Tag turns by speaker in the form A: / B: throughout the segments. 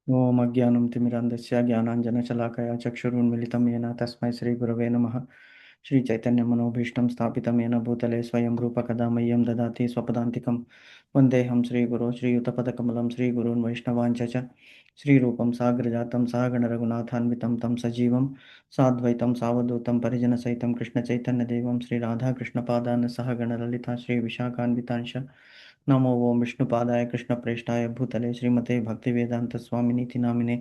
A: ఓం అజ్ఞానం తిమిరంధస్య జ్ఞానాంజనశలాకయా చక్షురున్మిళితం येन తస్మై శ్రీగురవే నమః. శ్రీచైతన్యమనోభీష్టం స్థాపితం येन భూతలే స్వయం రూపకదా మह्यं దదాతి స్వపదాంతికం. వందేహం శ్రీగురో శ్రీయుతపదకమలం శ్రీగురూన్ వైష్ణవాంచ చ. శ్రీరూపం సాగ్రజాతం సహగణరఘునాథాన్వితం తం సజీవం సాద్వైతం సావధూతం పరిజనసహితం కృష్ణచైతన్యదేవం శ్రీరాధాకృష్ణపాదాన్ సహగణలలితా శ్రీవిశాఖాన్వితాంశ. नमो ओम विष्णुपादाय कृष्णप्रेष्ठाय भूतले श्रीमते भक्तिवेदान्तस्वामिनीति नामिने.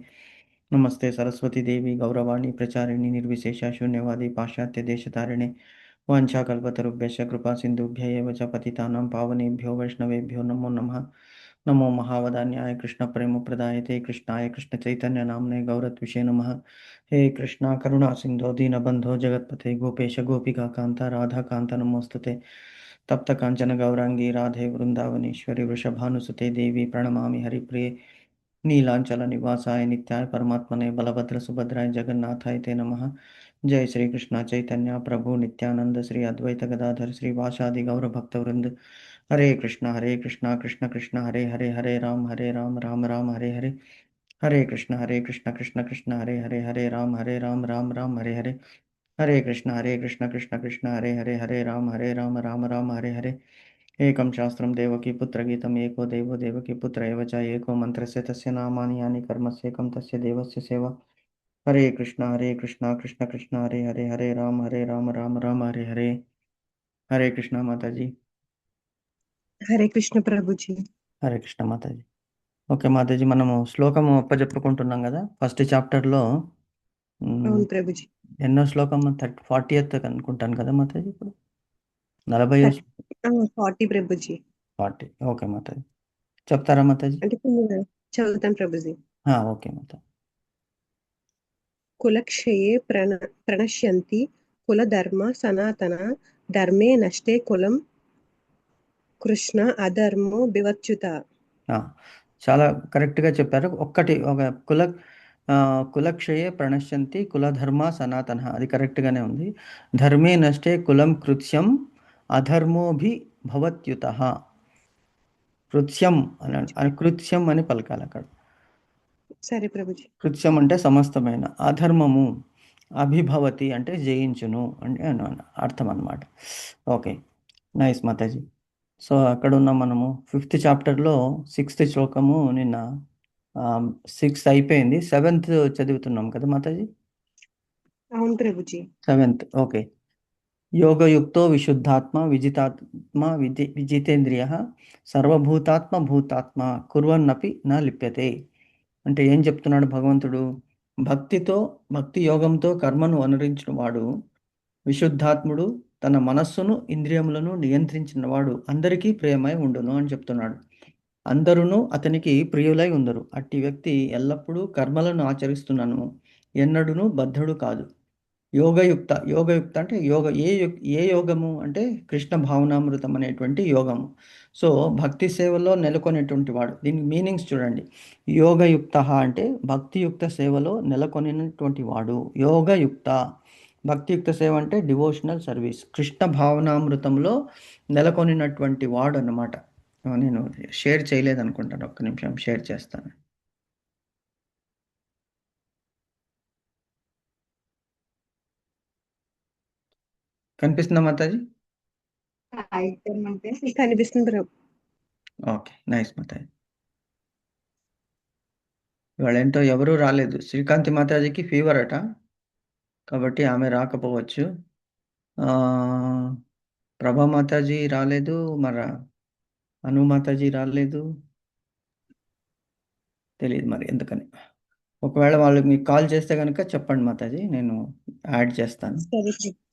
A: नमस्ते सरस्वती देवी गौरवाणी प्रचारिणी निर्विशेष शून्यवादी पाश्चात्य देशतारिणे. वाञ्छाकल्पतरुभ्यश्च कृपा सिन्धुभ्य एव च पतितानां पावनेभ्यो वैष्णवेभ्यो नमो नमः. नमो महावदान्याय कृष्णप्रेमप्रदायते कृष्णाय कृष्णचैतन्यनाम्ने गौरत्विषे नमः. हे कृष्णा करुणा सिन्धो दीनबन्धो जगत्पते गोपेश गोपिकान्ता राधाकान्त नमोऽस्तुते. तप्त कांचन गौरांगी राधे वृंदावनेश्वरी वृषभानुसुते देवी प्रणमामि हरिप्रिये. नीलांचल निवासाय नित्याय परमात्मने बलभद्र सुभद्राय जगन्नाथाय ते नमः. जय श्री कृष्ण चैतन्य प्रभु नित्यानंद श्री अद्वैत गदाधर श्री वासादि गौर भक्तवृंद. हरे कृष्णा कृष्ण कृष्ण हरे हरे हरे राम राम राम हरे हरे. हरे कृष्ण कृष्ण कृष्ण हरे राम राम हरे हरे. हरे कृष्ण कृष्ण कृष्ण हरे राम राम हरे हरे. एकं शास्त्रं देवकी पुत्रगीतम् एको देवो देवकी पुत्र एव च एको मन्त्रस्य तस्य नामानि यानि कर्मस्येकं तस्य देवस्य सेवा. हरे कृष्ण कृष्ण कृष्ण हरे राम राम हरे हरे. हरे कृष्ण माताजी.
B: హరే కృష్ణ ప్రభుజీ.
A: హరే కృష్ణ మాతాజీ. ఓకే మాతాజీ, మనము శ్లోకము చెప్పుకుంటున్నాం కదా ఫస్ట్ చాప్టర్లో.
B: అవును ప్రభుజీ.
A: ఎన్నో శ్లోకం 40th అనుకుంటాను కదా మాతాజీ. ఇప్పుడు 40
B: 40 ప్రభుజీ.
A: 40. ఓకే మాతాజీ, చెప్తారా మాతాజీ?
B: అంటే చదువుతాను ప్రభుజీ.
A: ఓకే మాతాజీ.
B: కులక్షయే ప్రణశ్యంతి కుల ధర్మ సనాతన ధర్మే నష్టే కులం కృష్ణ అధర్మో వివచ్యుత.
A: చాలా కరెక్ట్గా చెప్పారు. ఒక్కటి ఒక కులక్షయే ప్రణశ్యంతి కులధర్మ సనాతన, అది కరెక్ట్గానే ఉంది. ధర్మే నష్టే కులం కృత్స్యం అధర్మోభి భవత్యుత. కృత్స్యం అని కృత్స్యం అని పలకాలి అక్కడ.
B: సరే ప్రభుజీ.
A: కృత్స్యం అంటే సమస్తమైన, అధర్మము అభిభవతి అంటే జయించును అంటే అర్థం అన్నమాట. Okay, nice Mataji. సో అక్కడ ఉన్న మనము 5th చాప్టర్లో 6th శ్లోకము నిన్న 6 అయిపోయింది, 7th చదువుతున్నాం కదా మాతాజీ.
B: అవును ప్రభుజీ.
A: 7th. ఓకే. యోగయుక్తో విశుద్ధాత్మ విజితాత్మ విజితేంద్రియ సర్వభూతాత్మ భూతాత్మ కుర్వన్నపి నా లిప్యతే. అంటే ఏం చెప్తున్నాడు భగవంతుడు? భక్తి యోగంతో కర్మను అనురించిన వాడు విశుద్ధాత్ముడు, తన మనస్సును ఇంద్రియములను నియంత్రించినవాడు అందరికీ ప్రియమై ఉండును అని చెప్తున్నాడు. అందరూ అతనికి ప్రియులై ఉందరు. అట్టి వ్యక్తి ఎల్లప్పుడూ కర్మలను ఆచరిస్తున్నాను, ఎన్నడూను బద్ధుడు కాదు. యోగయుక్త అంటే ఏ యోగము అంటే కృష్ణ భావనామృతం అనేటువంటి యోగము. సో భక్తి సేవలో నెలకొనేటువంటి వాడు. దీని మీనింగ్స్ చూడండి. యోగయుక్త అంటే భక్తియుక్త సేవలో నెలకొనినటువంటి వాడు. యోగయుక్త భక్తియుక్త సేవ అంటే డివోషనల్ సర్వీస్. కృష్ణ భావనామృతంలో నెలకొనినటువంటి వాడు అన్నమాట. నేను షేర్ చేయలేదనుకుంటాను, ఒక్క నిమిషం షేర్ చేస్తాను. కనిపిస్తుందా మాతాజీ?
B: కనిపిస్తుంది.
A: Okay, nice Mataji. ఇవాళ ఏంటో ఎవరూ రాలేదు. శ్రీకాంతి మాతాజీకి ఫీవర్ అట, కాబట్టి ఆమె రాకపోవచ్చు. ప్రభా మాతాజీ రాలేదు, మరి అను మాతాజీ రాలేదు, తెలియదు మరి ఎందుకని. ఒకవేళ వాళ్ళు మీకు కాల్ చేస్తే కనుక చెప్పండి మాతాజీ, నేను యాడ్ చేస్తాను.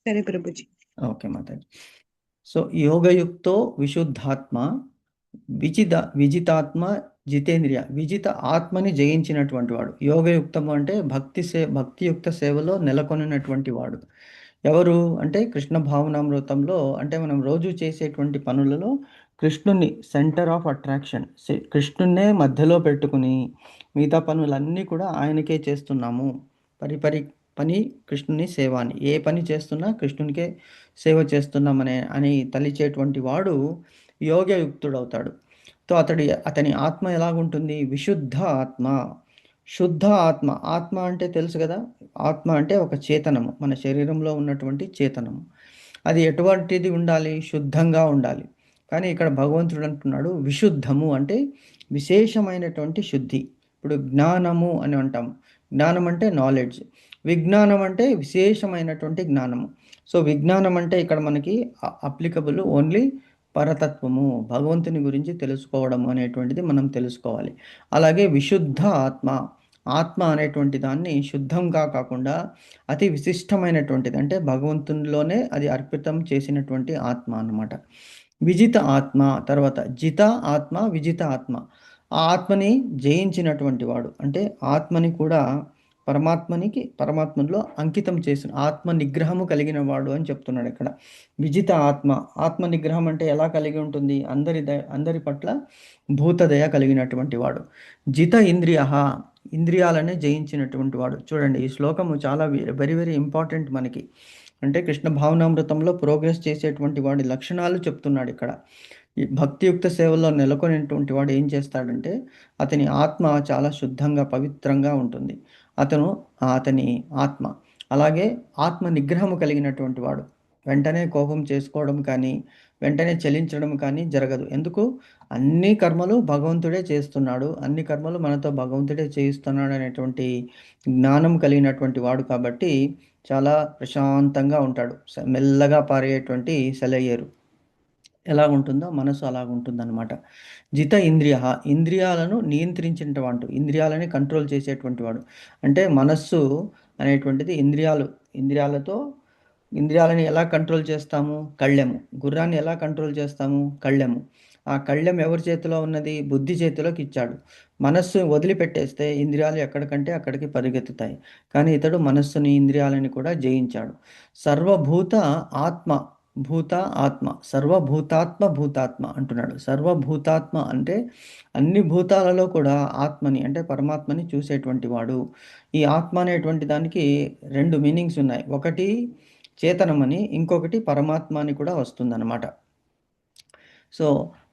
B: సరే ప్రభుజీ.
A: ఓకే మాతాజీ. సో యోగయుక్తో విశుద్ధాత్మ విజితాత్మ జితేంద్రియ, విజిత ఆత్మని జయించినటువంటి వాడు. యోగయుక్తము అంటే భక్తియుక్త సేవలో నెలకొనినటువంటి వాడు. ఎవరు అంటే కృష్ణ భావనామృతంలో, అంటే మనం రోజు చేసేటువంటి పనులలో కృష్ణుని సెంటర్ ఆఫ్ అట్రాక్షన్, కృష్ణున్నే మధ్యలో పెట్టుకుని మిగతా పనులన్నీ కూడా ఆయనకే చేస్తున్నాము. పని కృష్ణుని సేవ అని, ఏ పని చేస్తున్నా కృష్ణునికే సేవ చేస్తున్నామని తలిచేటువంటి వాడు యోగయుక్తుడవుతాడు. అతని ఆత్మ ఎలాగుంటుంది? విశుద్ధ ఆత్మ. శుద్ధ ఆత్మ. ఆత్మ అంటే తెలుసు కదా! ఆత్మ అంటే ఒక చేతనము. మన శరీరంలో ఉన్నటువంటి చేతనము. అది ఎటువంటిది ఉండాలి? శుద్ధంగా ఉండాలి. కానీ ఇక్కడ భగవంతుడు అంటున్నాడు విశుద్ధము అంటే విశేషమైనటువంటి శుద్ధి. ఇప్పుడు జ్ఞానము అని అంటాం. జ్ఞానం అంటే నాలెడ్జ్. విజ్ఞానం అంటే విశేషమైనటువంటి జ్ఞానము. సో, విజ్ఞానం అంటే ఇక్కడ మనకి అప్లికబుల్ ఓన్లీ పరతత్వము, భగవంతుని గురించి తెలుసుకోవడం అనేటువంటిది మనం తెలుసుకోవాలి. అలాగే విశుద్ధ ఆత్మ. ఆత్మ అనేటువంటి దాన్ని శుద్ధంగా కాకుండా అతి విశిష్టమైనటువంటిది. అంటే భగవంతునిలోనే అది అర్పితం చేసినటువంటి ఆత్మ అన్నమాట. విజిత ఆత్మ, తర్వాత జిత ఆత్మ, విజిత ఆత్మ. ఆ ఆత్మని జయించినటువంటి వాడు. అంటే ఆత్మని కూడా పరమాత్మలో అంకితం చేసిన ఆత్మ నిగ్రహము కలిగిన వాడు అని చెప్తున్నాడు ఇక్కడ. విజిత ఆత్మ. ఆత్మ నిగ్రహం అంటే ఎలా కలిగి ఉంటుంది? అందరి పట్ల భూతదయ కలిగినటువంటి వాడు. జిత ఇంద్రియః. ఇంద్రియాలనే జయించినటువంటి వాడు. చూడండి, ఈ శ్లోకము చాలా వెరీ వెరీ ఇంపార్టెంట్ మనకి. అంటే కృష్ణ భావనామృతంలో ప్రోగ్రెస్ చేసేటువంటి వాడి లక్షణాలు చెప్తున్నాడు ఇక్కడ. ఈ భక్తియుక్త సేవలో నెలకొనేటువంటి వాడు ఏం చేస్తాడంటే అతని ఆత్మ చాలా శుద్ధంగా పవిత్రంగా ఉంటుంది. అతని ఆత్మ. అలాగే ఆత్మ నిగ్రహము కలిగినటువంటి వాడు. వెంటనే కోపం చేసుకోవడం కానీ, వెంటనే చలించడం కానీ జరగదు. ఎందుకు? అన్ని కర్మలు భగవంతుడే చేస్తున్నాడు. అన్ని కర్మలు మనతో భగవంతుడే చేయిస్తున్నాడు అనేటువంటి జ్ఞానం కలిగినటువంటి వాడు కాబట్టి చాలా ప్రశాంతంగా ఉంటాడు. మెల్లగా పారేటువంటి సెలయేరు ఎలా ఉంటుందో మనసు అలాగుంటుందనమాట. జిత ఇంద్రియ. ఇంద్రియాలను నియంత్రించేటవాడు. ఇంద్రియాలని కంట్రోల్ చేసేటువంటి వాడు. అంటే మనస్సు అనేటువంటిది ఇంద్రియాలతో ఇంద్రియాలని ఎలా కంట్రోల్ చేస్తాము? కళ్ళెము. గుర్రాన్ని ఎలా కంట్రోల్ చేస్తాము? కళ్ళెము. ఆ కళ్ళెం ఎవరి చేతిలో ఉన్నది? బుద్ధి చేతిలోకి ఇచ్చాడు. మనస్సు వదిలిపెట్టేస్తే ఇంద్రియాలు ఎక్కడికంటే అక్కడికి పరిగెత్తుతాయి. కానీ ఇతడు మనస్సుని, ఇంద్రియాలని కూడా జయించాడు. సర్వభూత ఆత్మ. భూత ఆత్మ. భూతాత్మ అంటున్నాడు. సర్వభూతాత్మ అంటే అన్ని భూతాలలో కూడా ఆత్మని అంటే పరమాత్మని చూసేటువంటి వాడు. ఈ ఆత్మ అనేటువంటి దానికి 2 మీనింగ్స్ ఉన్నాయి. ఒకటి చేతనమని, ఇంకొకటి పరమాత్మ అని కూడా వస్తుందన్నమాట. సో,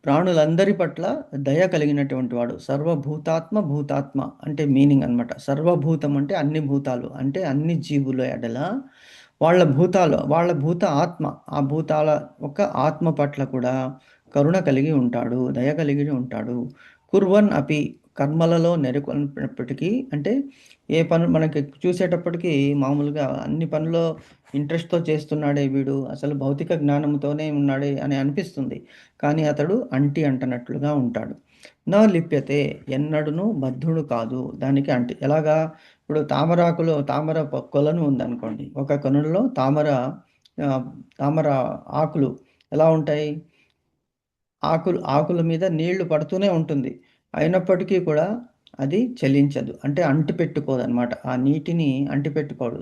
A: ప్రాణులందరి పట్ల దయ కలిగినటువంటి వాడు. భూతాత్మ అంటే మీనింగ్ అన్నమాట. సర్వభూతం అంటే అన్ని భూతాలు. అంటే అన్ని జీవుల ఎడల వాళ్ళ భూత ఆత్మ. ఆ భూతాల ఒక ఆత్మ పట్ల కూడా కరుణ కలిగి ఉంటాడు. దయ కలిగి ఉంటాడు. కుర్వన్ అపి. కర్మలలో నెలకొన్నప్పటికీ అంటే ఏ పని మనకి చూసేటప్పటికి మామూలుగా అన్ని పనుల్లో ఇంట్రెస్ట్‌తో చేస్తున్నాడే వీడు, అసలు భౌతిక జ్ఞానంతోనే ఉన్నాడే అని అనిపిస్తుంది. కానీ అతడు అంటనట్లుగా ఉంటాడు. నా లిప్యతే. ఎన్నడును బద్ధుడు కాదు. దానికి ఎలాగా? ఇప్పుడు తామర కొలను ఉందనుకోండి. ఒక కొనలో తామర ఆకులు ఎలా ఉంటాయి? ఆకుల మీద నీళ్లు పడుతూనే ఉంటుంది. అయినప్పటికీ కూడా అది చలించదు. అంటే అంటిపెట్టుకోదనమాట. ఆ నీటిని అంటిపెట్టుకోదు.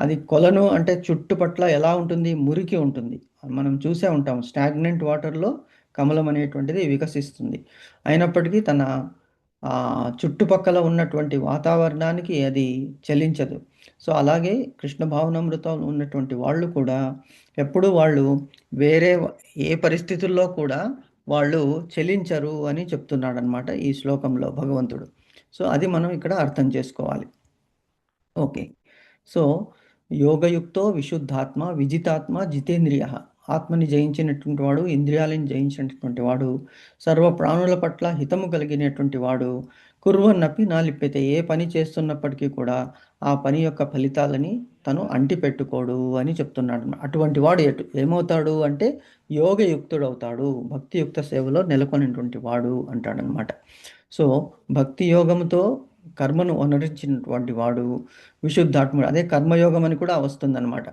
A: అది కొలను అంటే చుట్టుపట్ల ఎలా ఉంటుంది? మురికి ఉంటుంది. మనం చూసే ఉంటాం. స్టాగ్నెంట్ వాటర్‌లో కమలం అనేటువంటిది వికసిస్తుంది. అయినప్పటికీ తన చుట్టుపక్కల ఉన్నటువంటి వాతావరణానికి అది చలించదు. సో, అలాగే కృష్ణ భావనామృతంలో ఉన్నటువంటి వాళ్ళు కూడా ఎప్పుడూ వాళ్ళు వేరే ఏ పరిస్థితుల్లో కూడా వాళ్ళు చలించరు అని చెప్తున్నాడనమాట ఈ శ్లోకంలో భగవంతుడు. సో, అది మనం ఇక్కడ అర్థం చేసుకోవాలి. ఓకే. సో, యోగయుక్తో విశుద్ధాత్మ, విజితాత్మ, జితేంద్రియః. ఆత్మని జయించినటువంటి వాడు, ఇంద్రియాలను జయించినటువంటి వాడు, సర్వ ప్రాణుల పట్ల హితము కలిగినటువంటి వాడు, కుర్వన్నపి నా లిప్యతే. ఏ పని చేస్తున్నప్పటికీ కూడా ఆ పని యొక్క ఫలితాలని తను అంటిపెట్టుకోడు అని చెప్తున్నాడు. అటువంటి వాడు ఏమవుతాడు అంటే యోగయుక్తుడవుతాడు. భక్తియుక్త సేవలో నెలకొనేటువంటి వాడు అంటాడనమాట. సో, భక్తి యోగముతో కర్మను వనరించినటువంటి వాడు విశుద్ధాత్ముడు. అదే కర్మయోగం అని కూడా వస్తుందనమాట.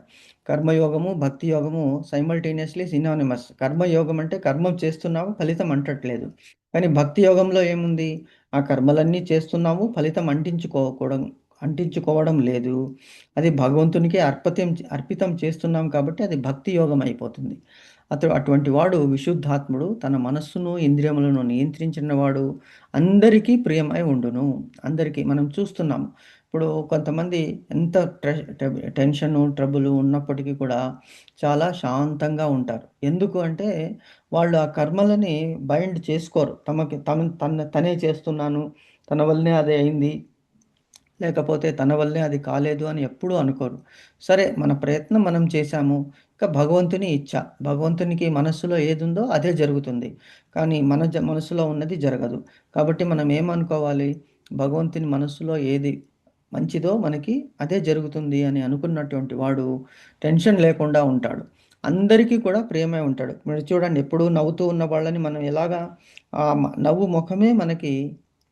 A: కర్మయోగము, భక్తి యోగము సైమల్టేనియస్‌లీ సినానిమస్. కర్మయోగం అంటే కర్మ చేస్తున్నాము, ఫలితం అంటట్లేదు. కానీ భక్తి యోగంలో ఏముంది? ఆ కర్మలన్నీ చేస్తున్నాము, ఫలితం అంటించుకోవడం లేదు. అది భగవంతునికే అర్పితం చేస్తున్నాం కాబట్టి అది భక్తి యోగం అయిపోతుంది. అటువంటి వాడు విశుద్ధాత్ముడు. తన మనస్సును, ఇంద్రియములను నియంత్రించినవాడు. అందరికీ ప్రియమై ఉండును. అందరికీ మనం చూస్తున్నాం. ఇప్పుడు కొంతమంది ఎంత టెన్షను, ట్రబులు ఉన్నప్పటికీ కూడా చాలా శాంతంగా ఉంటారు. ఎందుకు అంటే వాళ్ళు ఆ కర్మలని బైండ్ చేసుకోరు. తనే చేస్తున్నాను, తన వల్లనే అదే అయింది లేకపోతే తన వల్లే అది కాలేదు అని ఎప్పుడూ అనుకోరు. సరే మన ప్రయత్నం మనం చేశాము. ఇక భగవంతుని ఇచ్చ. భగవంతునికి మనస్సులో ఏదుందో అదే జరుగుతుంది. కానీ మన మనసులో ఉన్నది జరగదు. కాబట్టి మనం ఏమనుకోవాలి? భగవంతుని మనస్సులో ఏది మంచిదో మనకి అదే జరుగుతుంది అని అనుకున్నటువంటి వాడు టెన్షన్ లేకుండా ఉంటాడు. అందరికీ కూడా ప్రియమై ఉంటాడు. మీరు చూడండి ఎప్పుడూ నవ్వుతూ ఉన్న వాళ్ళని మనం ఎలాగా నవ్వు మొఖమే మనకి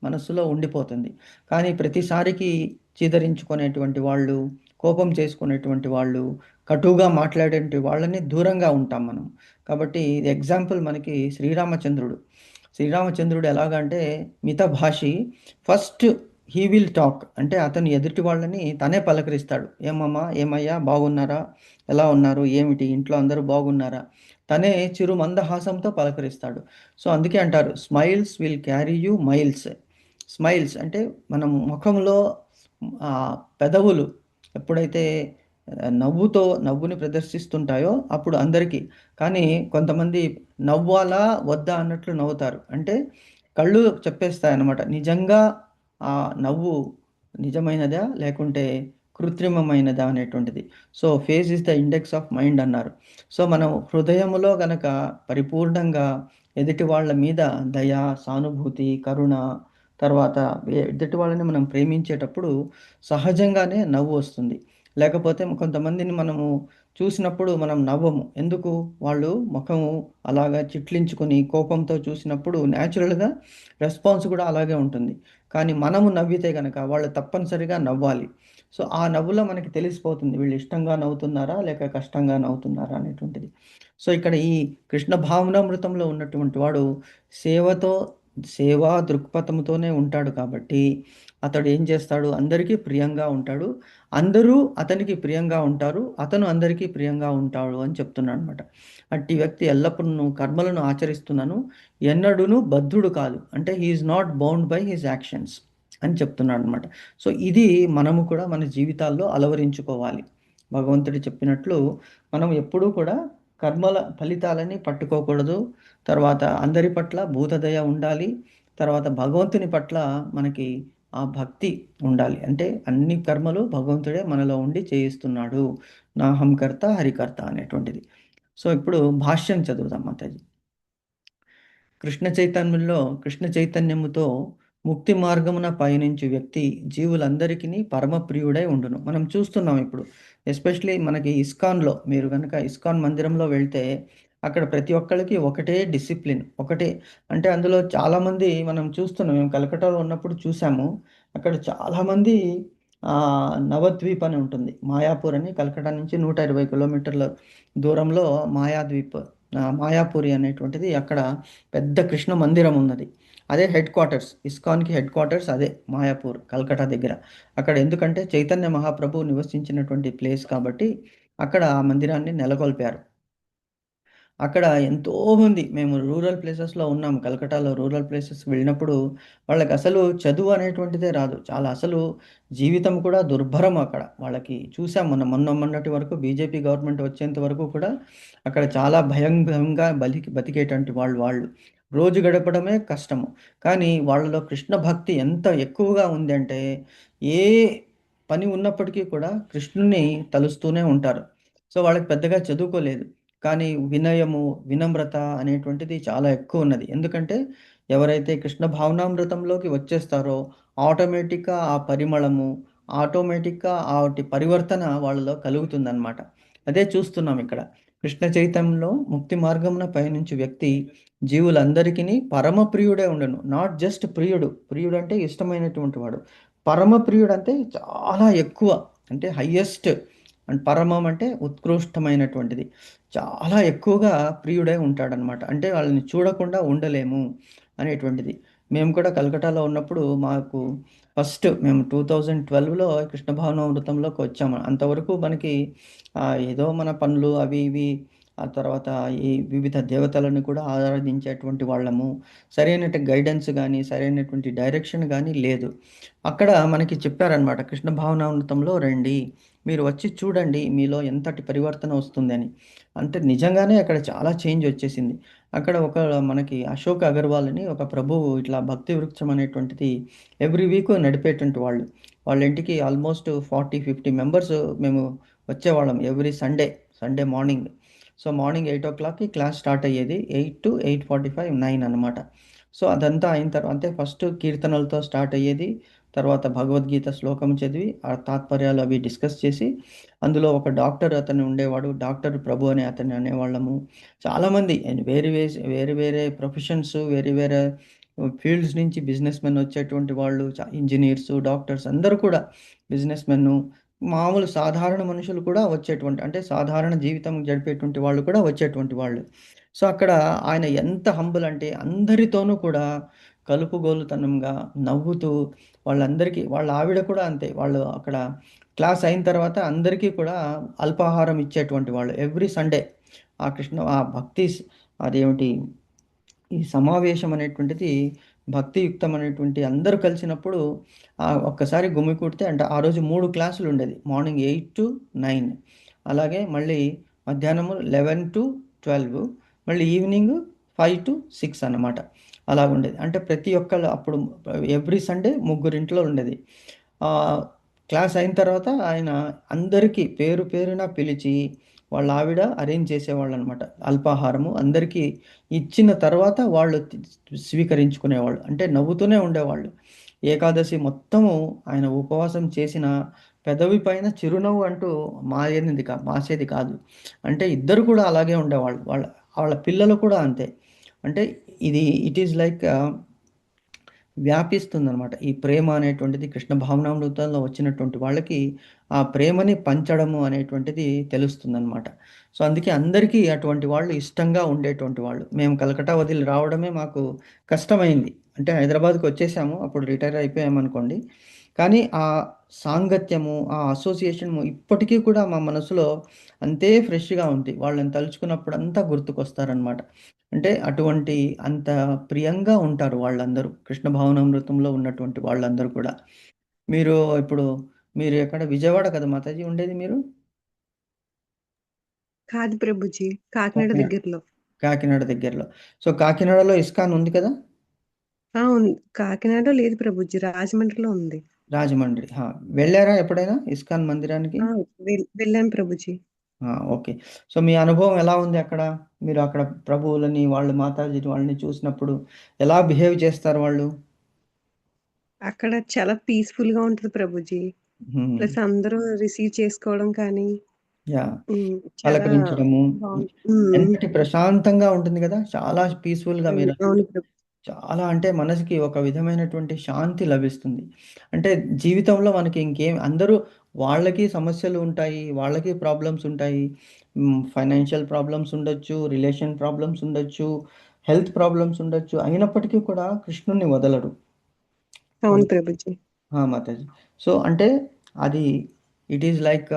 A: మనస్సులో ఉండిపోతుంది. కానీ ప్రతిసారికి చీదరించుకునేటువంటి వాళ్ళు, కోపం చేసుకునేటువంటి వాళ్ళు, కటువుగా మాట్లాడేటి వాళ్ళని దూరంగా ఉంటాం మనం. కాబట్టి ఇది ఎగ్జాంపుల్ మనకి శ్రీరామచంద్రుడు. శ్రీరామచంద్రుడు ఎలాగంటే మితభాషి. First he will talk. అంటే అతను ఎదుటి వాళ్ళని తనే పలకరిస్తాడు. "ఏమమ్మా? ఏమయ్యా? బాగున్నారా? ఎలా ఉన్నారు? ఏమిటి? ఇంట్లో అందరూ బాగున్నారా?" తనే చిరు మందహాసంతో పలకరిస్తాడు. సో, అందుకే అంటారు smiles will carry you miles. Smiles అంటే మనం ముఖంలో పెదవులు ఎప్పుడైతే నవ్వుని ప్రదర్శిస్తుంటాయో అప్పుడు అందరికీ. కానీ కొంతమంది నవ్వాలా? వద్దా? అన్నట్లు నవ్వుతారు. అంటే కళ్ళు చెప్పేస్తాయన్నమాట. నిజంగా ఆ నవ్వు నిజమైనదా? లేకుంటే కృత్రిమమైనదా అనేటువంటిది. So, face is the index of mind అన్నారు. సో, మనం హృదయములో గనక పరిపూర్ణంగా ఎదుటి వాళ్ళ మీద దయ, సానుభూతి, కరుణ, తర్వాత ఎదుటి వాళ్ళని మనం ప్రేమించేటప్పుడు సహజంగానే నవ్వు వస్తుంది. లేకపోతే కొంతమందిని మనము చూసినప్పుడు మనం నవ్వము. ఎందుకు? వాళ్ళు ముఖము అలాగా చిట్లించుకొని కోపంతో చూసినప్పుడు న్యాచురల్‌గా రెస్పాన్స్ కూడా అలాగే ఉంటుంది. కానీ మనము నవ్వితే గనక వాళ్ళు తప్పనిసరిగా నవ్వాలి. సో, ఆ నవ్వులో మనకి తెలిసిపోతుంది. వీళ్ళు ఇష్టంగా నవ్వుతున్నారా? లేక కష్టంగా నవ్వుతున్నారా? అనేటువంటిది. సో, ఇక్కడ ఈ కృష్ణ భావనామృతంలో ఉన్నటువంటి వాడు సేవతో సేవా దృక్పథంతోనే ఉంటాడు కాబట్టి, అతడు ఏం చేస్తాడు? అందరికీ ప్రియంగా ఉంటాడు. అందరూ అతనికి ప్రియంగా ఉంటారు. అతను అందరికీ ప్రియంగా ఉంటాడు అని చెప్తున్నాడనమాట. అట్టి వ్యక్తి ఎల్లప్పుడూ కర్మలను ఆచరిస్తున్నాను. ఎన్నడూను బద్ధుడు కాదు. అంటే he is not bound by his actions అని చెప్తున్నాడనమాట. సో, ఇది మనము కూడా మన జీవితాల్లో అలవరించుకోవాలి. భగవంతుడు చెప్పినట్లు మనం ఎప్పుడూ కూడా కర్మల ఫలితాలని పట్టుకోకూడదు. తర్వాత అందరి పట్ల భూతదయ ఉండాలి. తర్వాత భగవంతుని పట్ల మనకి ఆ భక్తి ఉండాలి. అంటే అన్ని కర్మలు భగవంతుడే మనలో ఉండి చేయిస్తున్నాడు. నాహం కర్త హరికర్త అనేటువంటిది. సో, ఇప్పుడు భాష్యం చదువుదాం మాతాజీ. కృష్ణ చైతన్యముతో ముక్తి మార్గమున పయనించు వ్యక్తి జీవులందరికిని పరమ ప్రియుడై ఉండును. మనం చూస్తున్నాం ఇప్పుడు. ఎస్పెషల్లీ మనకి ఇస్కాన్‌లో మీరు గనక ఇస్కాన్ మందిరంలో వెళ్తే అక్కడ ప్రతి ఒక్కళ్ళకి ఒకటే డిసిప్లిన్. ఒకటే అంటే అందులో చాలామంది మనం చూస్తున్నాం. మేము కలకట్టాలో ఉన్నప్పుడు చూసాము. అక్కడ చాలామంది నవద్వీప్ అని ఉంటుంది. మాయాపూర్ అని కలకట్టా నుంచి 120 కిలోమీటర్ల దూరంలో మాయాపూరి అనేటువంటిది అక్కడ పెద్ద కృష్ణ మందిరం ఉన్నది. అదే హెడ్ క్వార్టర్స్. ఇస్కాన్‌కి హెడ్ క్వార్టర్స్ అదే మాయాపూర్ కల్కట్టా దగ్గర. అక్కడ ఎందుకంటే చైతన్య మహాప్రభు నివసించినటువంటి ప్లేస్ కాబట్టి అక్కడ ఆ మందిరాన్ని నెలకొల్పారు. అక్కడ ఎంతోమంది మేము రూరల్ ప్లేసెస్‌లో ఉన్నాం. కలకట్టాలో రూరల్ ప్లేసెస్‌కి వెళ్ళినప్పుడు వాళ్ళకసలు చదువు అనేటువంటిదే రాదు. చాలా అసలు జీవితం కూడా దుర్భరం అక్కడ. వాళ్ళకి చూసాం మొన్నటి వరకు బీజేపీ గవర్నమెంట్ వచ్చేంత వరకు కూడా అక్కడ చాలా భయంగా బతికేటువంటి వాళ్ళు. రోజు గడపడమే కష్టము. కానీ వాళ్ళలో కృష్ణ భక్తి ఎంత ఎక్కువగా ఉందంటే ఏ పని ఉన్నప్పటికీ కూడా కృష్ణుడిని తలుస్తూనే ఉంటారు. సో, వాళ్ళకి పెద్దగా చదువుకోలేదు. కానీ వినయము, వినమ్రత అనేటువంటిది చాలా ఎక్కువున్నది. ఎందుకంటే ఎవరైతే కృష్ణ భావనామృతంలోకి వచ్చేస్తారో ఆటోమేటిక్‌గా ఆ పరిమళము, ఆటోమేటిక్‌గా ఆటి పరివర్తన వాళ్ళలో కలుగుతుందనమాట. అదే చూస్తున్నాం ఇక్కడ. కృష్ణ చైతన్యంలో ముక్తి మార్గమున పయనించు వ్యక్తి జీవులందరికిని పరమ ప్రియుడే ఉండును. నాట్ జస్ట్ ప్రియుడు. ప్రియుడంటే ఇష్టమైనటువంటి వాడు. పరమ ప్రియుడంటే చాలా ఎక్కువ. అంటే హైయెస్ట్ అండ్ పరమం అంటే ఉత్కృష్టమైనటువంటిది. చాలా ఎక్కువగా ప్రియుడై ఉంటాడనమాట. అంటే వాళ్ళని చూడకుండా ఉండలేము అనేటువంటిది. మేము కూడా కలకట్టాలో ఉన్నప్పుడు మాకు ఫస్ట్ మేము 2012లో కృష్ణ భావనామృతంలోకి వచ్చాము. అంతవరకు మనకి ఏదో మన పనులు అవి ఇవి ఆ తర్వాత ఈ వివిధ దేవతలను కూడా ఆరాధించేటువంటి వాళ్ళము. సరైనటు గైడెన్స్ గానీ, సరైనటువంటి డైరెక్షన్ గానీ లేదు. అక్కడ మనకి చెప్పారనమాట. కృష్ణ భావనామృతంలో రండి. మీరు వచ్చి చూడండి మీలో ఎంతటి పరివర్తన వస్తుందని. అంటే నిజంగానే అక్కడ చాలా చేంజ్ వచ్చేసింది. అక్కడ ఒక మనకి అశోక్ అగర్వాల్ అని ఒక ప్రభువు ఇట్లా భక్తి వృక్షం అనేటువంటిది ఎవ్రీ వీక్ నడిపేటువంటి వాళ్ళు. వాళ్ళ ఇంటికి ఆల్మోస్ట్ 40-50 మెంబర్స్ మేము వచ్చేవాళ్ళం every Sunday morning. So morning 8 o'clockకి క్లాస్ స్టార్ట్ అయ్యేది. 8 to 8:45, 9 అనమాట. సో అదంతా అయిన తర్వాత అంటే ఫస్ట్ కీర్తనలతో స్టార్ట్ అయ్యేది. తర్వాత భగవద్గీత శ్లోకం చదివి ఆ తాత్పర్యాలు అవి డిస్కస్ చేసి, అందులో ఒక డాక్టర్ అతను ఉండేవాడు. డాక్టర్ ప్రభు అని అతన్ని అనేవాళ్ళము. చాలామంది వేరే వేరే ప్రొఫెషన్స్, వేరే వేరే ఫీల్డ్స్ నుంచి బిజినెస్ మెన్ వచ్చేటువంటి వాళ్ళు, ఇంజనీర్స్, డాక్టర్స్ అందరూ కూడా బిజినెస్ మెన్ను, మామూలు సాధారణ మనుషులు కూడా వచ్చేటువంటి అంటే సాధారణ జీవితం గడిపేటువంటి వాళ్ళు కూడా వచ్చేటువంటి వాళ్ళు. సో అక్కడ ఆయన ఎంత హంబుల్ అంటే అందరితోనూ కూడా కలుపుగోలుతనంగా నవ్వుతూ వాళ్ళందరికీ, వాళ్ళ ఆవిడ కూడా అంతే. వాళ్ళు అక్కడ క్లాస్ అయిన తర్వాత అందరికీ కూడా అల్పాహారం ఇచ్చేటువంటి వాళ్ళు ఎవ్రీ సండే. ఆ భక్తి అదేమిటి ఈ సమావేశం అనేటువంటిది భక్తియుక్తం అనేటువంటి అందరూ కలిసినప్పుడు ఒక్కసారి గుమి కూడితే అంటే ఆ రోజు 3 క్లాసులు ఉండేది. మార్నింగ్ 8 to 9, అలాగే మళ్ళీ మధ్యాహ్నము 11 to 12, మళ్ళీ ఈవినింగ్ 5 to 6 అన్నమాట. అలాగుండేది. అంటే ప్రతి ఒక్కళ్ళు అప్పుడు ఎవ్రీ సండే ముగ్గురింట్లో ఉండేది. క్లాస్ అయిన తర్వాత ఆయన అందరికీ పేరు పేరున పిలిచి వాళ్ళ ఆవిడ అరేంజ్ చేసేవాళ్ళనమాట. అల్పాహారము అందరికీ ఇచ్చిన తర్వాత వాళ్ళు స్వీకరించుకునేవాళ్ళు. అంటే నవ్వుతూనే ఉండేవాళ్ళు. ఏకాదశి మొత్తము ఆయన ఉపవాసం చేసిన పెదవి పైన చిరునవ్వు అంటూ మాసేది కాదు. అంటే ఇద్దరు కూడా అలాగే ఉండేవాళ్ళు. వాళ్ళ వాళ్ళ పిల్లలు కూడా అంతే. అంటే ఇట్ ఈజ్ లైక్ వ్యాపిస్తుందనమాట. ఈ ప్రేమ అనేటువంటిది కృష్ణ భావనామృతంలో వచ్చినటువంటి వాళ్ళకి ఆ ప్రేమని పంచడము అనేటువంటిది తెలుస్తుందనమాట. సో అందుకే అందరికీ అటువంటి వాళ్ళు ఇష్టంగా ఉండేటువంటి వాళ్ళు. మేము కలకట్టా వదిలి రావడమే మాకు కష్టమైంది. అంటే హైదరాబాద్కి వచ్చేసాము, అప్పుడు రిటైర్ అయిపోయామనుకోండి. కానీ ఆ సాంగత్యము, ఆ అసోసియేషన్ ఇప్పటికీ కూడా మా మనసులో అంతే ఫ్రెష్గా ఉంది. వాళ్ళని తలుచుకున్నప్పుడు అంతా గుర్తుకొస్తారనమాట. అంటే అటువంటి అంత ప్రియంగా ఉంటారు వాళ్ళందరూ. కృష్ణ భావనామృతంలో ఉన్నటువంటి వాళ్ళందరూ కూడా. మీరు ఇప్పుడు మీరు ఎక్కడ విజయవాడ కదా మాతాజీ ఉండేది మీరు?
B: కాదు ప్రభుజీ, కాకినాడ
A: కాకినాడ.
B: దగ్గరలో.
A: కాకినాడ దగ్గరలో. సో కాకినాడలో ఇస్కాన్ ఉంది కదా?
B: ఉంది. కాకినాడలో లేదు ప్రభుజీ, రాజమండ్రిలో ఉంది.
A: రాజమండ్రి. వెళ్ళారా ఎప్పుడైనా ఇస్కాన్ మందిరానికి?
B: వెళ్ళాను ప్రభుజీ.
A: ఓకే. సో మీ అనుభవం ఎలా ఉంది అక్కడ? మీరు అక్కడ ప్రభువులని, వాళ్ళు మాతాజీ వాళ్ళని చూసినప్పుడు ఎలా బిహేవ్ చేస్తారు వాళ్ళు?
B: అక్కడ చాలా పీస్ఫుల్ గా ఉంటుంది ప్రభుజీ.
A: హ్మ్.
B: ప్లస్ అందరూ రిసీవ్ చేసుకోవడం కానీ
A: యాహ్!
B: చాలా
A: పలకరించడము.
B: బాగుంది.
A: ఎంతటి ప్రశాంతంగా ఉంటుంది గదా! చాలా పీస్‌ఫుల్‌గా మీరు
B: అవును ప్రభు.
A: చాలా అంటే మనసుకి ఒక విధమైనటువంటి శాంతి లభిస్తుంది. అంటే జీవితంలో మనకి ఇంకేం అందరూ వాళ్ళకి సమస్యలు ఉంటాయి. వాళ్ళకి ప్రాబ్లమ్స్ ఉంటాయి. ఫైనాన్షియల్ ప్రాబ్లమ్స్ ఉండొచ్చు. రిలేషన్ ప్రాబ్లమ్స్ ఉండొచ్చు. హెల్త్ ప్రాబ్లమ్స్ ఉండొచ్చు. అయినప్పటికీ కూడా కృష్ణుడిని వదలరు.
B: అవును ప్రభుజీ.
A: మాతాజీ. సో, అంటే అది ఇట్ ఈస్ లైక్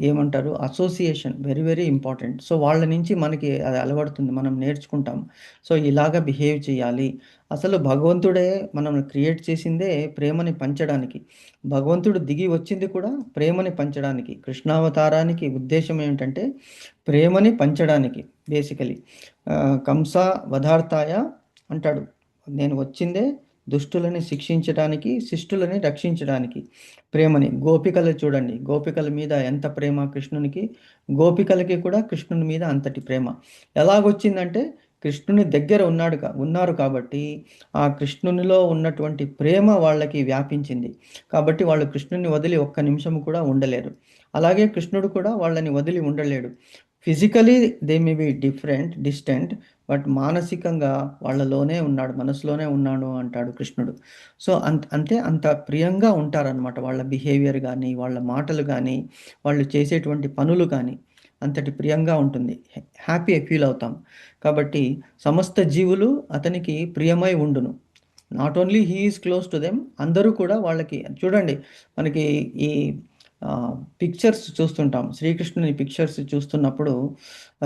A: ఏమంటారు association very, very important. So, వాళ్ళ నుంచి మనకి అది అలవడుతుంది. మనం నేర్చుకుంటాం. సో, ఇలాగ బిహేవ్ చేయాలి. అసలు భగవంతుడే మనల్ని క్రియేట్ చేసిందే ప్రేమని పంచడానికి. భగవంతుడు దిగి వచ్చింది కూడా ప్రేమని పంచడానికి. కృష్ణావతారానికి ఉద్దేశ్యం ఏమిటంటే ప్రేమని పంచడానికి బేసికలీ. కంస వధార్తాయ అంటాడు. నేను వచ్చిందే దుష్టులని శిక్షించడానికి, శిష్టులని రక్షించడానికి. ప్రేమని గోపికలు చూడండి. గోపికల మీద ఎంత ప్రేమ కృష్ణునికి. గోపికలకి కూడా కృష్ణుని మీద అంతటి ప్రేమ. ఎలాగొచ్చిందంటే కృష్ణుని దగ్గర ఉన్నారు కాబట్టి ఆ కృష్ణునిలో ఉన్నటువంటి ప్రేమ వాళ్ళకి వ్యాపించింది. కాబట్టి వాళ్ళు కృష్ణుని వదిలి ఒక్క నిమిషం కూడా ఉండలేరు. అలాగే కృష్ణుడు కూడా వాళ్ళని వదిలి ఉండలేడు. Physically they may be distant, but మానసికంగా వాళ్ళలోనే ఉన్నాడు, మనసులోనే ఉన్నాడు అంటాడు కృష్ణుడు. సో అంతే అంత ప్రియంగా ఉంటారనమాట. వాళ్ళ బిహేవియర్ గానీ, వాళ్ళ మాటలు గానీ, వాళ్ళు చేసేటువంటి పనులు కానీ అంతటి ప్రియంగా ఉంటుంది. హ్యాపీ ఫీల్ అవుతాం. కాబట్టి సమస్త జీవులు అతనికి ప్రియమై ఉండును. Not only he is close to them, అందరూ కూడా వాళ్ళకి చూడండి మనకి ఈ పిక్చర్స్ చూస్తుంటాం. శ్రీకృష్ణుని పిక్చర్స్ చూస్తున్నప్పుడు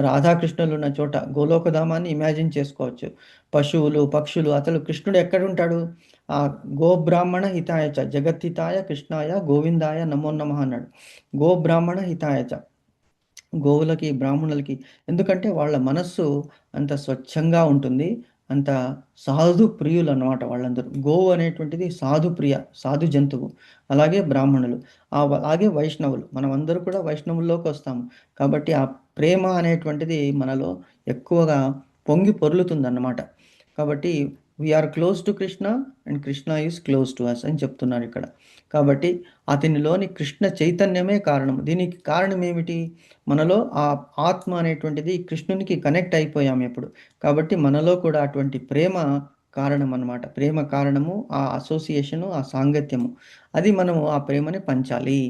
A: రాధాకృష్ణులు ఉన్న చోట గోలోకధామాన్ని ఇమాజిన్ చేసుకోవచ్చు. పశువులు, పక్షులు, అసలు కృష్ణుడు ఎక్కడుంటాడు? ఆ గోబ్రాహ్మణ హితాయ చ జగద్హితాయ కృష్ణాయ గోవిందాయ నమో నమః అన్నాడు. గోబ్రాహ్మణ హితాయ చ, గోవులకి, బ్రాహ్మణులకి. ఎందుకంటే వాళ్ళ మనస్సు అంత స్వచ్ఛంగా ఉంటుంది. అంత సాధు ప్రియులు అన్నమాట వాళ్ళందరూ. గోవు అనేటువంటిది సాధు ప్రియ, సాధు జంతువు. అలాగే బ్రాహ్మణులు, అలాగే వైష్ణవులు, మనం అందరూ కూడా వైష్ణవుల్లోకి వస్తాము. కాబట్టి ఆ ప్రేమ అనేటువంటిది మనలో ఎక్కువగా పొంగి పొర్లుతుందన్నమాట. కాబట్టి we're close to Krishna and Krishna is close to us అని చెప్తున్నారు ఇక్కడ. కాబట్టి అతనిలోని కృష్ణ చైతన్యమే కారణం. దీనికి కారణం ఏమిటి? మనలో ఆ ఆత్మ అనేటువంటిది కృష్ణునికి కనెక్ట్ అయిపోయాం ఇప్పుడు. కాబట్టి మనలో కూడా అటువంటి ప్రేమ కారణం అన్నమాట. ప్రేమ కారణము ఆ అసోసియేషను, ఆ సాంగత్యము. అది మనము ఆ ప్రేమని పంచాలి.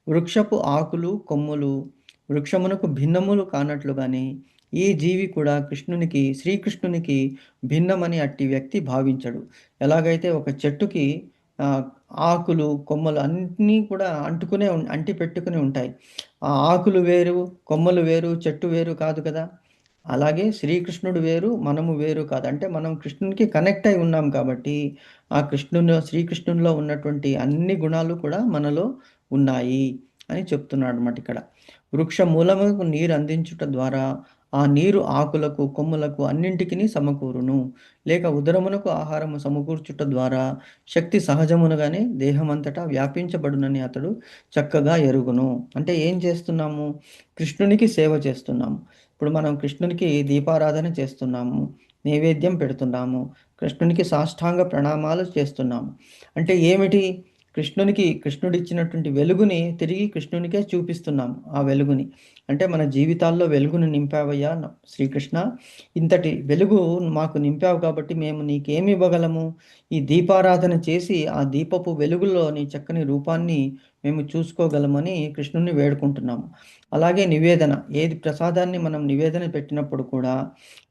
A: వృక్షపు ఆకులు, కొమ్ములు వృక్షమునకు భిన్నములు కానట్లుగాని ఈ జీవి కూడా శ్రీకృష్ణునికి భిన్నమని అట్టి వ్యక్తి భావించడు. ఎలాగైతే ఒక చెట్టుకి ఆకులు, కొమ్మలు అన్నీ కూడా అంటి పెట్టుకుని ఉంటాయి. ఆ ఆకులు వేరు, కొమ్మలు వేరు, చెట్టు వేరు కాదు కదా! అలాగే శ్రీకృష్ణుడు వేరు, మనము వేరు కాదు. అంటే మనం కృష్ణునికి కనెక్ట్ అయి ఉన్నాం కాబట్టి, ఆ శ్రీకృష్ణునిలో ఉన్నటువంటి అన్ని గుణాలు కూడా మనలో ఉన్నాయి అని చెప్తున్నాడన్నమాట ఇక్కడ. వృక్ష మూలమునకు నీరు అందించుట ద్వారా ఆ నీరు ఆకులకు, కొమ్ములకు అన్నింటికిని సమకూరును. లేక ఉదరమునకు ఆహారము సమకూర్చుట ద్వారా శక్తి సహజమునుగానే దేహమంతటా వ్యాపించబడునని అతడు చక్కగా ఎరుగును. అంటే ఏం చేస్తున్నాము? కృష్ణునికి సేవ చేస్తున్నాము. ఇప్పుడు మనం కృష్ణునికి దీపారాధన చేస్తున్నాము, నైవేద్యం పెడుతున్నాము, కృష్ణునికి సాష్టాంగ ప్రణామాలు చేస్తున్నాము. అంటే ఏమిటి? కృష్ణుడు ఇచ్చినటువంటి వెలుగుని తిరిగి కృష్ణునికే చూపిస్తున్నాము. ఆ వెలుగుని అంటే మన జీవితాల్లో వెలుగును నింపావయ్యా శ్రీకృష్ణ, ఇంతటి వెలుగు మాకు నింపావు కాబట్టి మేము నీకేమి ఇవ్వగలము? ఈ దీపారాధన చేసి ఆ దీపపు వెలుగులో నీ చక్కని రూపాన్ని మేము చూసుకోగలమని కృష్ణుని వేడుకుంటున్నాము. అలాగే నివేదన, ఏది ప్రసాదాన్ని మనం నివేదన పెట్టినప్పుడు కూడా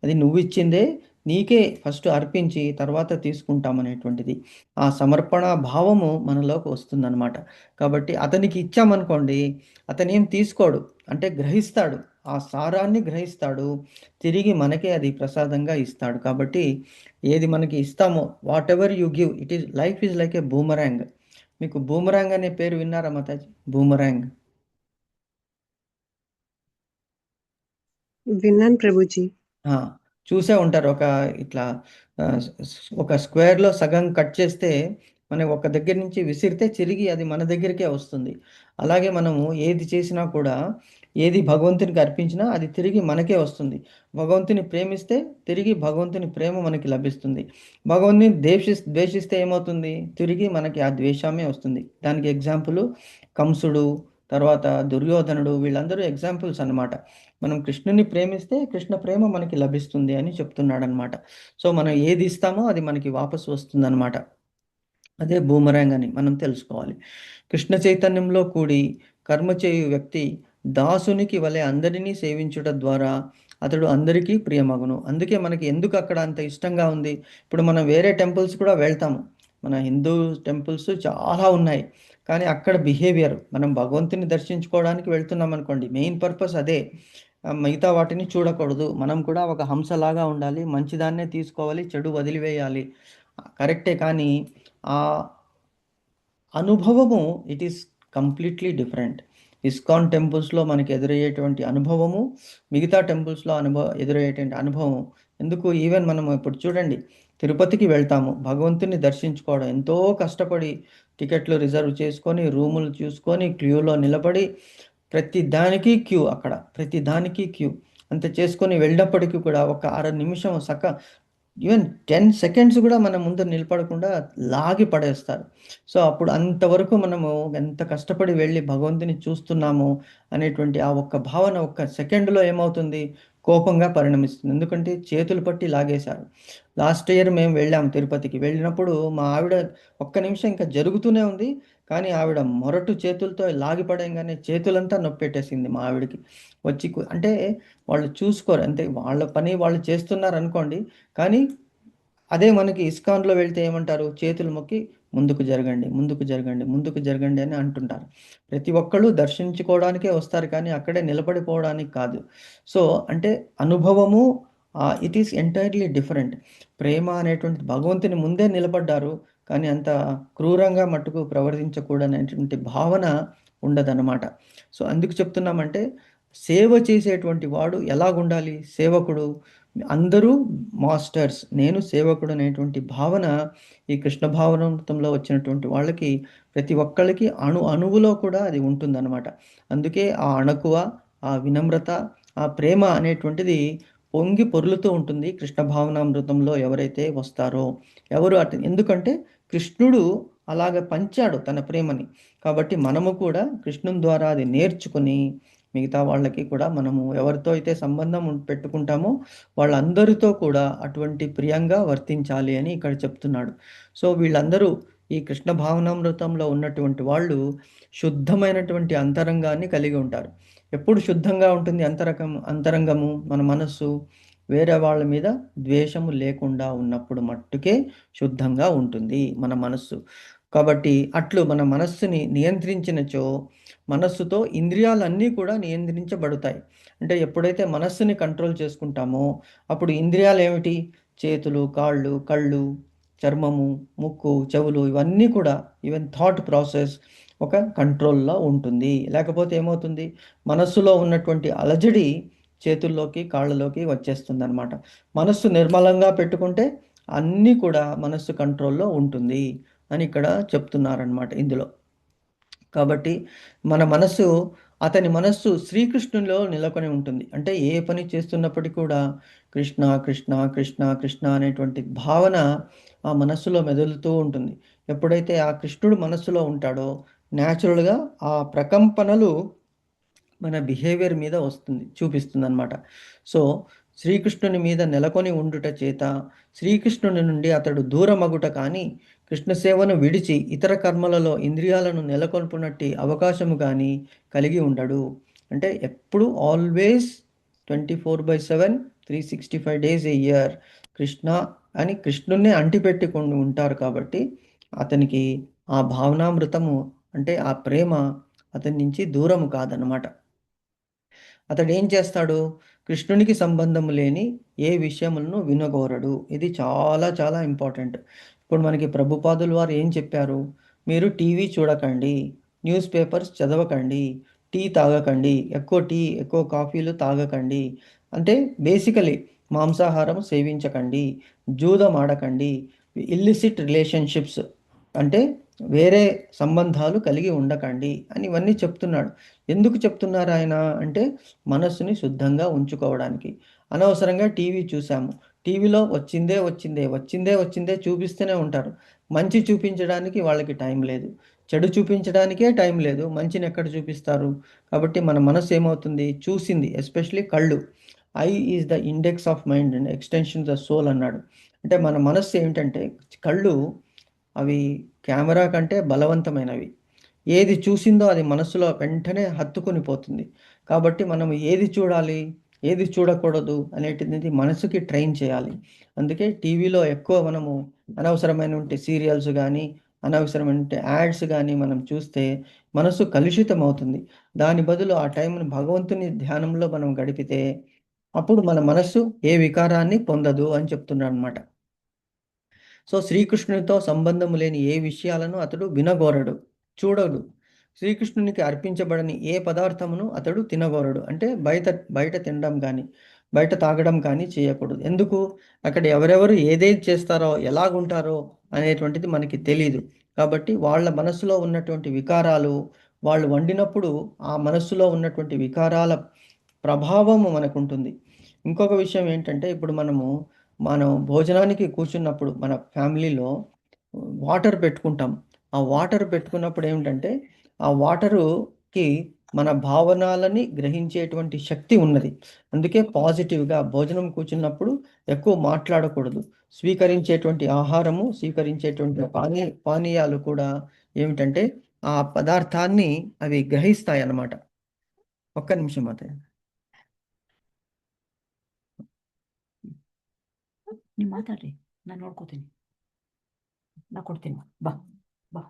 A: అది నువ్వు ఇచ్చిందే నీకే ఫస్ట్ అర్పించి తర్వాత తీసుకుంటామనేటువంటిది ఆ సమర్పణ భావము మనలోకి వస్తుందన్నమాట. కాబట్టి అతనికి ఇచ్చామనుకోండి, అతనేం తీసుకోడు, అంటే గ్రహిస్తాడు, ఆ సారాన్ని గ్రహిస్తాడు, తిరిగి మనకే అది ప్రసాదంగా ఇస్తాడు. కాబట్టి ఏది మనకి ఇస్తామో, what ever you give, life is like A boomerang. మీకు బూమరాంగ్ అనే పేరు విన్నారా మాతాజీ? బూమరాంగ్
B: విన్నాను ప్రభుజీ.
A: ఆ! చూసే ఉంటారు. ఇట్లా ఒక స్క్వేర్‌లో సగం కట్ చేస్తే, మనం ఒక దగ్గర నుంచి విసిరితే తిరిగి అది మన దగ్గరికే వస్తుంది. అలాగే మనము ఏది చేసినా కూడా, ఏది భగవంతునికి అర్పించినా అది తిరిగి మనకే వస్తుంది. భగవంతుని ప్రేమిస్తే తిరిగి భగవంతుని ప్రేమ మనకి లభిస్తుంది. భగవంతుని ద్వేషిస్తే ఏమవుతుంది? తిరిగి మనకి ఆ ద్వేషమే వస్తుంది. దానికి ఎగ్జాంపుల్ కంసుడు, తర్వాత దుర్యోధనుడు, వీళ్ళందరూ ఎగ్జాంపుల్స్ అన్నమాట. మనం కృష్ణుని ప్రేమిస్తే కృష్ణ ప్రేమ మనకి లభిస్తుంది అని చెప్తున్నాడనమాట. సో మనం ఏది ఇస్తామో అది మనకి వాపసు వస్తుందన్నమాట. అదే బూమరాంగ్ అని మనం తెలుసుకోవాలి. కృష్ణ చైతన్యంలో కూడి కర్మ చేయు వ్యక్తి దాసునికి వలె అందరినీ సేవించుట ద్వారా అతడు అందరికీ ప్రియమగును. అందుకే మనకి ఎందుకు అక్కడ అంత ఇష్టంగా ఉంది? ఇప్పుడు మనం వేరే టెంపుల్స్ కూడా వెళ్తాము. మన హిందూ టెంపుల్స్ చాలా ఉన్నాయి. కానీ అక్కడ బిహేవియర్, మనం భగవంతుని దర్శించుకోవడానికి వెళ్తున్నాం అనుకోండి, మెయిన్ పర్పస్ అదే. మిగతా వాటిని చూడకూడదు. మనం కూడా ఒక హంసలాగా ఉండాలి, మంచిదాన్నే తీసుకోవాలి, చెడు వదిలివేయాలి. కరెక్టే, కానీ ఆ అనుభవము it is completely different. ISKCON టెంపుల్స్లో మనకి ఎదురయ్యేటువంటి అనుభవము, మిగతా టెంపుల్స్లో ఎదురయ్యేటువంటి అనుభవం ఎందుకు? ఈవెన్ మనం ఇప్పుడు చూడండి, తిరుపతికి వెళ్తాము, భగవంతుని దర్శించుకోవడం ఎంతో కష్టపడి టికెట్లు రిజర్వ్ చేసుకొని, రూములు చూసుకొని, క్యూలో నిలబడి, ప్రతి దానికి క్యూ, అక్కడ ప్రతి దానికి క్యూ అంత చేసుకొని వెళ్ళినప్పటికీ కూడా ఒక అర నిమిషం ఈవెన్ 10 సెకండ్స్ కూడా మన ముందు నిలబడకుండా లాగి పడేస్తారు. సో అప్పుడు అంతవరకు మనము ఎంత కష్టపడి వెళ్ళి భగవంతుని చూస్తున్నాము అనేటువంటి ఆ ఒక్క భావన ఒక్క సెకండ్లో ఏమవుతుంది? కోపంగా పరిణమిస్తుంది. ఎందుకంటే చేతులు పట్టి లాగేశారు. లాస్ట్ ఇయర్ మేము వెళ్ళాము తిరుపతికి. వెళ్ళినప్పుడు మా ఆవిడ ఒక్క నిమిషం ఇంకా జరుగుతూనే ఉంది. కానీ ఆవిడ మొరటు చేతులతో లాగి పడేయంగానే చేతులంతా నొప్పెట్టేసింది మా ఆవిడకి. అంటే వాళ్ళు చూసుకోరు. అంతే, వాళ్ళ పని వాళ్ళు చేస్తున్నారనుకోండి. కానీ అదే మనకి ఇస్కాన్‌లో వెళ్తే ఏమంటారు? చేతులు మొక్కి ముందుకు జరగండి, ముందుకు జరగండి, ముందుకు జరగండి అని అంటుంటారు. ప్రతి ఒక్కళ్ళు దర్శించుకోవడానికే వస్తారు కానీ అక్కడే నిలబడిపోవడానికి కాదు. సో అంటే అనుభవము ఇట్ ఈస్ ఎంటైర్‌లీ డిఫరెంట్. ప్రేమ అనేటువంటిది భగవంతుని ముందే నిలబడ్డారు. కానీ అంత క్రూరంగా మట్టుకు ప్రవర్తించకూడనటువంటి భావన ఉండదనమాట. సో అందుకు చెప్తున్నామంటే సేవ చేసేటువంటి వాడు ఎలాగుండాలి? సేవకుడు అందరూ మాస్టర్స్, నేను సేవకుడు అనేటువంటి భావన ఈ కృష్ణ భావనామృతంలో వచ్చినటువంటి వాళ్ళకి ప్రతి ఒక్కళ్ళకి అణువులో కూడా అది ఉంటుందన్నమాట. అందుకే ఆ అణకువ, ఆ వినమ్రత, ఆ ప్రేమ అనేటువంటిది పొంగి పొర్లుతూ ఉంటుంది కృష్ణ భావనామృతంలో ఎవరైతే వస్తారో. ఎందుకంటే కృష్ణుడు అలాగ పంచాడు తన ప్రేమని. కాబట్టి మనము కూడా కృష్ణుని ద్వారా అది నేర్చుకుని మిగతా వాళ్ళకి కూడా మనము ఎవరితో అయితే సంబంధం పెట్టుకుంటామో వాళ్ళందరితో కూడా అటువంటి ప్రియంగా వర్తించాలి అని ఇక్కడ చెప్తున్నాడు. సో వీళ్ళందరూ ఈ కృష్ణ భావనామృతంలో ఉన్నటువంటి వాళ్ళు శుద్ధమైనటువంటి అంతరంగాన్ని కలిగి ఉంటారు. ఎప్పుడు శుద్ధంగా ఉంటుంది అంతరంగము, మన మనస్సు వేరే వాళ్ళ మీద ద్వేషము లేకుండా ఉన్నప్పుడు మట్టుకే శుద్ధంగా ఉంటుంది మన మనస్సు. కాబట్టి అట్లు మన మనస్సుని నియంత్రించినచో మనస్సుతో ఇంద్రియాలన్నీ కూడా నియంత్రించబడతాయి. అంటే ఎప్పుడైతే మనస్సుని కంట్రోల్ చేసుకుంటామో అప్పుడు ఇంద్రియాలు ఏమిటి? చేతులు, కాళ్ళు, కళ్ళు, చర్మము, ముక్కు, చెవులు ఇవన్నీ కూడా ఈవెన్ థాట్ ప్రాసెస్ ఒక కంట్రోల్లో ఉంటుంది. లేకపోతే ఏమవుతుంది? మనస్సులో ఉన్నటువంటి అలజడి చేతుల్లోకి, కాళ్ళలోకి వచ్చేస్తుందనమాట. మనస్సు నిర్మలంగా పెట్టుకుంటే అన్నీ కూడా మనస్సు కంట్రోల్లో ఉంటుంది అని ఇక్కడ చెప్తున్నారనమాట ఇందులో. కాబట్టి అతని మనస్సు శ్రీకృష్ణునిలో నెలకొని ఉంటుంది. అంటే ఏ పని చేస్తున్నప్పటికీ కూడా కృష్ణ కృష్ణ కృష్ణ కృష్ణ అనేటువంటి భావన ఆ మనస్సులో మెదులుతూ ఉంటుంది. ఎప్పుడైతే ఆ కృష్ణుడు మనస్సులో ఉంటాడో న్యాచురల్గా ఆ ప్రకంపనలు మన బిహేవియర్ మీద చూపిస్తుంది అనమాట. సో శ్రీకృష్ణుని మీద నెలకొని ఉండుట చేత శ్రీకృష్ణుని నుండి అతడు దూరమగుట కానీ కృష్ణ సేవను విడిచి ఇతర కర్మలలో ఇంద్రియాలను నెలకొల్పునట్టి అవకాశము కానీ కలిగి ఉండడు. అంటే ఎప్పుడు ఆల్వేస్ 24/7 365 డేస్ ఏ ఇయర్ కృష్ణ అని కృష్ణున్నే అంటిపెట్టుకొని ఉంటారు. కాబట్టి అతనికి ఆ భావనామృతము అంటే ఆ ప్రేమ అతని నుంచి దూరము కాదనమాట. అతడు ఏం చేస్తాడు? కృష్ణునికి సంబంధం లేని ఏ విషయములను వినగోరడు. ఇది చాలా చాలా ఇంపార్టెంట్. ఇప్పుడు మనకి ప్రభుపాదులు వారు ఏం చెప్పారు? మీరు టీవీ చూడకండి, న్యూస్ పేపర్స్ చదవకండి, టీ తాగకండి, ఎక్కువ టీ ఎక్కువ కాఫీలు తాగకండి. అంటే బేసికలీ మాంసాహారం సేవించకండి, జూదం ఆడకండి, ఇల్లిసిట్ రిలేషన్షిప్స్ అంటే వేరే సంబంధాలు కలిగి ఉండకండి అని ఇవన్నీ చెప్తున్నాడు. ఎందుకు చెప్తున్నారు ఆయన అంటే మనస్సుని శుద్ధంగా ఉంచుకోవడానికి. అనవసరంగా టీవీ చూసాము, టీవీలో వచ్చిందే వచ్చిందే వచ్చిందే వచ్చిందే చూపిస్తూనే ఉంటారు. మంచి చూపించడానికి వాళ్ళకి టైం లేదు, చెడు చూపించడానికే టైం లేదు, మంచిని ఎక్కడ చూపిస్తారు? కాబట్టి మన మనసు ఏమవుతుంది? చూసింది, ఎస్పెషలీ కళ్ళు. Eye is the index of mind and extension the soul అన్నాడు. అంటే మన మనస్సు ఏమిటంటే కళ్ళు అవి కెమెరా కంటే బలవంతమైనవి. ఏది చూసిందో అది మనసులో వెంటనే హత్తుకొని పోతుంది. కాబట్టి మనం ఏది చూడాలి, ఏది చూడకూడదు అనేటిది మనసుకి ట్రైన్ చేయాలి. అందుకే టీవీలో ఎక్కువ మనము అనవసరమైనటువంటి సీరియల్స్ కానీ, అనవసరమైనటువంటి యాడ్స్ కానీ మనం చూస్తే మనసు కలుషితం అవుతుంది. దాని బదులు ఆ టైంని భగవంతుని ధ్యానంలో మనం గడిపితే అప్పుడు మన మనస్సు ఏ వికారాన్ని పొందదు అని చెప్తున్నాడనమాట. సో శ్రీకృష్ణునితో సంబంధం లేని ఏ విషయాలను అతడు వినగోరడు, చూడడు. శ్రీకృష్ణునికి అర్పించబడని ఏ పదార్థమును అతడు తినగోరడు. అంటే బయట బయట తినడం కానీ, బయట తాగడం కానీ చేయకూడదు. ఎందుకు? అక్కడ ఎవరెవరు ఏదేది చేస్తారో, ఎలాగుంటారో అనేటువంటిది మనకి తెలీదు. కాబట్టి వాళ్ళ మనసులో ఉన్నటువంటి వికారాలు వాళ్ళు వండినప్పుడు ఆ మనస్సులో ఉన్నటువంటి వికారాల ప్రభావము మనకుంటుంది. ఇంకొక విషయం ఏంటంటే ఇప్పుడు మనం భోజనానికి కూర్చున్నప్పుడు మన ఫ్యామిలీలో వాటర్ పెట్టుకుంటాం. ఆ వాటర్ పెట్టుకున్నప్పుడు ఏమిటంటే ఆ వాటరుకి మన భావనాలని గ్రహించేటువంటి శక్తి ఉన్నది. అందుకే పాజిటివ్గా భోజనం కూర్చున్నప్పుడు ఎక్కువ మాట్లాడకూడదు. స్వీకరించేటువంటి ఆహారము, స్వీకరించేటువంటి పానీయాలు కూడా ఏమిటంటే ఆ పదార్థాన్ని అవి గ్రహిస్తాయి అన్నమాట. ఒక్క నిమిషం అతే
C: ನೀವು ಮಾತಾಡ್ರಿ, ನಾನು ನೋಡ್ಕೋತೀನಿ, ನಾ ಕೊಡ್ತೀನಿ, ಬಾ ಬಾ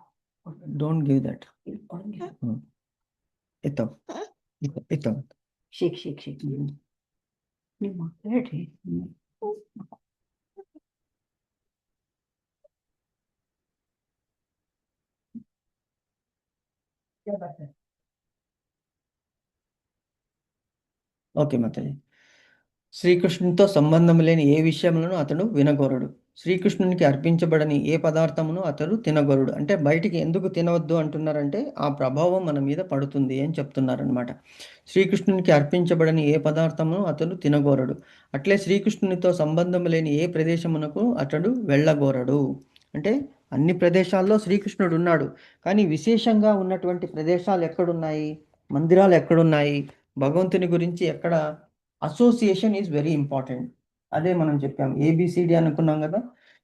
A: ಡೋಂಟ್ ಗಿವ್ ದಟ್.
C: ಕೊಡಂಗಿಲ್ಲ.
A: ಇತ್ತವ್ ಇತ್ತವ್
C: ಶೇಕ್ ಶೇಕ್ ಶೇಕ್ ನೀವು ಮಾತಾಡ್ರಿ.
A: ఓకే మాతాజీ. శ్రీకృష్ణునితో సంబంధం లేని ఏ విషయములను అతడు వినగోరడు. శ్రీకృష్ణునికి అర్పించబడని ఏ పదార్థమును అతడు తినగోరడు. అంటే బయటికి ఎందుకు తినవద్దు అంటున్నారంటే ఆ ప్రభావం మన మీద పడుతుంది అని చెప్తున్నారనమాట. శ్రీకృష్ణునికి అర్పించబడని ఏ పదార్థమును అతడు తినగోరడు. అట్లే శ్రీకృష్ణునితో సంబంధం లేని ఏ ప్రదేశమునకు అతడు వెళ్ళగోరడు. అంటే అన్ని ప్రదేశాల్లో శ్రీకృష్ణుడు ఉన్నాడు, కానీ విశేషంగా ఉన్నటువంటి ప్రదేశాలు ఎక్కడున్నాయి, మందిరాలు ఎక్కడున్నాయి, భగవంతుని గురించి ఎక్కడ అసోసియేషన్ ఈజ్ వెరీ ఇంపార్టెంట్. అదే మనం చెప్పాం, ఏబిసిడి అనుకున్నాం కదా.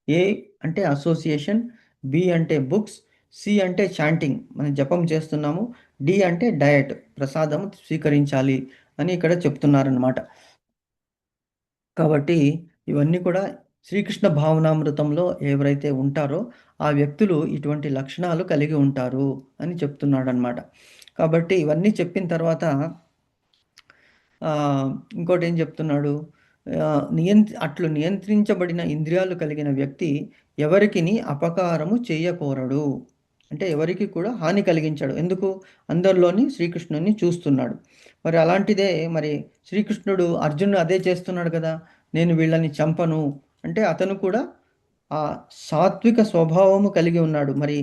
A: ఏ అంటే అసోసియేషన్, బి అంటే బుక్స్, సి అంటే చాంటింగ్, మనం జపం చేస్తున్నాము, డి అంటే డయట్, ప్రసాదం స్వీకరించాలి అని ఇక్కడ చెప్తున్నారనమాట. కాబట్టి ఇవన్నీ కూడా శ్రీకృష్ణ భావనామృతంలో ఎవరైతే ఉంటారో ఆ వ్యక్తులు ఇటువంటి లక్షణాలు కలిగి ఉంటారు అని చెప్తున్నాడు అనమాట. కాబట్టి ఇవన్నీ చెప్పిన తర్వాత ఇంకోటి ఏం చెప్తున్నాడు, అట్లు నియంత్రించబడిన ఇంద్రియాలు కలిగిన వ్యక్తి ఎవరికిని అపకారము చేయకోరడు. అంటే ఎవరికి కూడా హాని కలిగించాడు. ఎందుకు? అందరిలోని శ్రీకృష్ణుని చూస్తున్నాడు. మరి అలాంటిదే మరి శ్రీకృష్ణుడు అర్జునుడు అదే చేస్తున్నాడు కదా, నేను వీళ్ళని చంపను అంటే అతను కూడా ఆ సాత్విక స్వభావము కలిగి ఉన్నాడు. మరి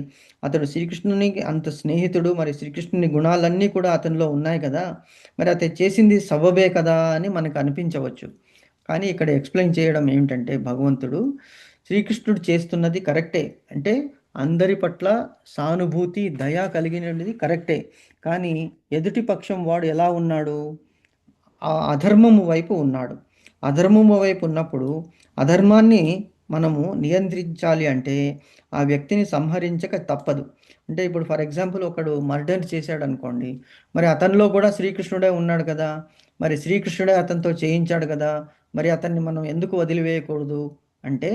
A: అతడు శ్రీకృష్ణునికి అంత స్నేహితుడు, మరి శ్రీకృష్ణుని గుణాలన్నీ కూడా అతనిలో ఉన్నాయి కదా, మరి అతను చేసింది సబబే కదా అని మనకు అనిపించవచ్చు. కానీ ఇక్కడ ఎక్స్ప్లెయిన్ చేయడం ఏమిటంటే భగవంతుడు శ్రీకృష్ణుడు చేస్తున్నది కరెక్టే. అంటే అందరి పట్ల సానుభూతి, దయ కలిగినది కరెక్టే. కానీ ఎదుటి పక్షం వాడు ఎలా ఉన్నాడు? ఆ అధర్మము వైపు ఉన్నాడు. అధర్మము వైపు ఉన్నప్పుడు అధర్మాన్ని మనము నియంత్రించాలి అంటే ఆ వ్యక్తిని సంహరించక తప్పదు. అంటే ఇప్పుడు ఫర్ ఎగ్జాంపుల్ ఒకడు మర్డర్ చేశాడు అనుకోండి, మరి అతనిలో కూడా శ్రీకృష్ణుడే ఉన్నాడు కదా, మరి శ్రీకృష్ణుడే అతనితో చేయించాడు కదా, మరి అతన్ని మనం ఎందుకు వదిలివేయకూడదు అంటే,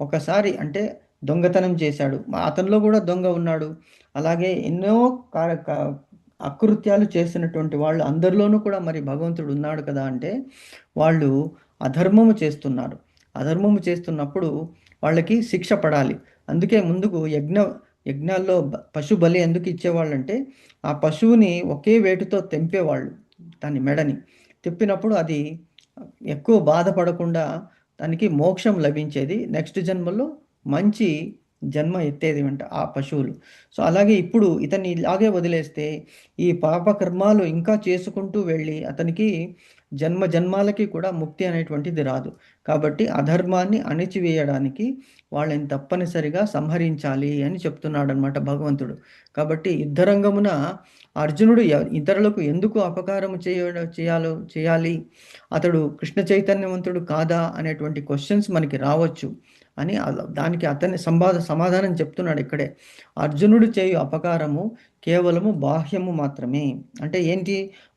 A: ఒకసారి అంటే దొంగతనం చేశాడు, అతనిలో కూడా దొంగ ఉన్నాడు. అలాగే ఎన్నో అకృత్యాలు చేసినటువంటి వాళ్ళు అందరిలోనూ కూడా మరి భగవంతుడు ఉన్నాడు కదా, అంటే వాళ్ళు అధర్మము చేస్తున్నారు. అధర్మము చేస్తున్నప్పుడు వాళ్ళకి శిక్ష పడాలి. అందుకే ముందుకు యజ్ఞాల్లో పశు బలి ఎందుకు ఇచ్చేవాళ్ళంటే ఆ పశువుని ఒకే వేటుతో తెంపేవాళ్ళు, దాని మెడని తిప్పినప్పుడు అది ఎక్కువ బాధపడకుండా దానికి మోక్షం లభించేది, నెక్స్ట్ జన్మలో మంచి జన్మ ఎత్తేది అంట ఆ పశువులు. సో అలాగే ఇప్పుడు ఇతన్ని ఇలాగే వదిలేస్తే ఈ పాపకర్మాలు ఇంకా చేసుకుంటూ వెళ్ళి అతనికి జన్మ జన్మాలకి కూడా ముక్తి అనేటువంటిది రాదు. కాబట్టి అధర్మాన్ని అణిచివేయడానికి వాళ్ళని తప్పనిసరిగా సంహరించాలి అని చెప్తున్నాడు అనమాట భగవంతుడు. కాబట్టి యుద్ధరంగమున అర్జునుడు ఇతరులకు ఎందుకు అపకారం చేయాలి, అతడు కృష్ణ చైతన్యవంతుడు కాదా అనేటువంటి క్వశ్చన్స్ మనకి రావచ్చు అని దానికి అతన్ని సమాధానం చెప్తున్నాడు ఇక్కడే. అర్జునుడు చేయు అపకారము కేవలము బాహ్యము మాత్రమే. అంటే ఏంటి?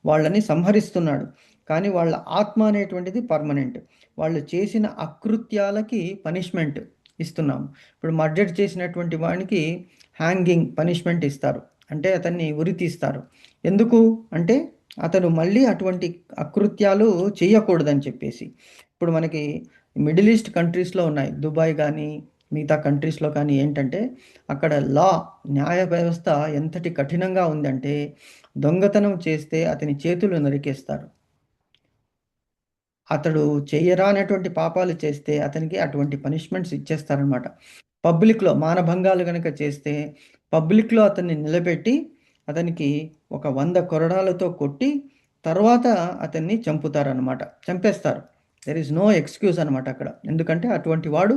A: వాళ్ళని సంహరిస్తున్నాడు, కానీ వాళ్ళ ఆత్మ అనేటువంటిది పర్మనెంట్. వాళ్ళు చేసిన అకృత్యాలకి పనిష్మెంట్ ఇస్తున్నాము. ఇప్పుడు మర్డర్ చేసినటువంటి వాడికి హ్యాంగింగ్ పనిష్మెంట్ ఇస్తారు, అంటే అతన్ని ఉరి తీస్తారు. ఎందుకు అంటే అతను మళ్ళీ అటువంటి అకృత్యాలు చేయకూడదని చెప్పేసి. ఇప్పుడు మనకి మిడిల్ ఈస్ట్ కంట్రీస్లో ఉన్నాయి, దుబాయ్ కానీ మిగతా కంట్రీస్లో కానీ ఏంటంటే అక్కడ న్యాయ వ్యవస్థ ఎంతటి కఠినంగా ఉందంటే దొంగతనం చేస్తే అతని చేతులు నరికేస్తారు. అతడు చేయరానటువంటి పాపాలు చేస్తే అతనికి అటువంటి పనిష్మెంట్స్ ఇచ్చేస్తారనమాట. పబ్లిక్లో మానభంగాలు కనుక చేస్తే పబ్లిక్లో అతన్ని నిలబెట్టి అతనికి ఒక 100 కొరడాలతో కొట్టి తర్వాత అతన్ని చంపుతారనమాట, చంపేస్తారు. దెర్ ఈజ్ నో ఎక్స్క్యూజ్ అనమాట అక్కడ. ఎందుకంటే అటువంటి వాడు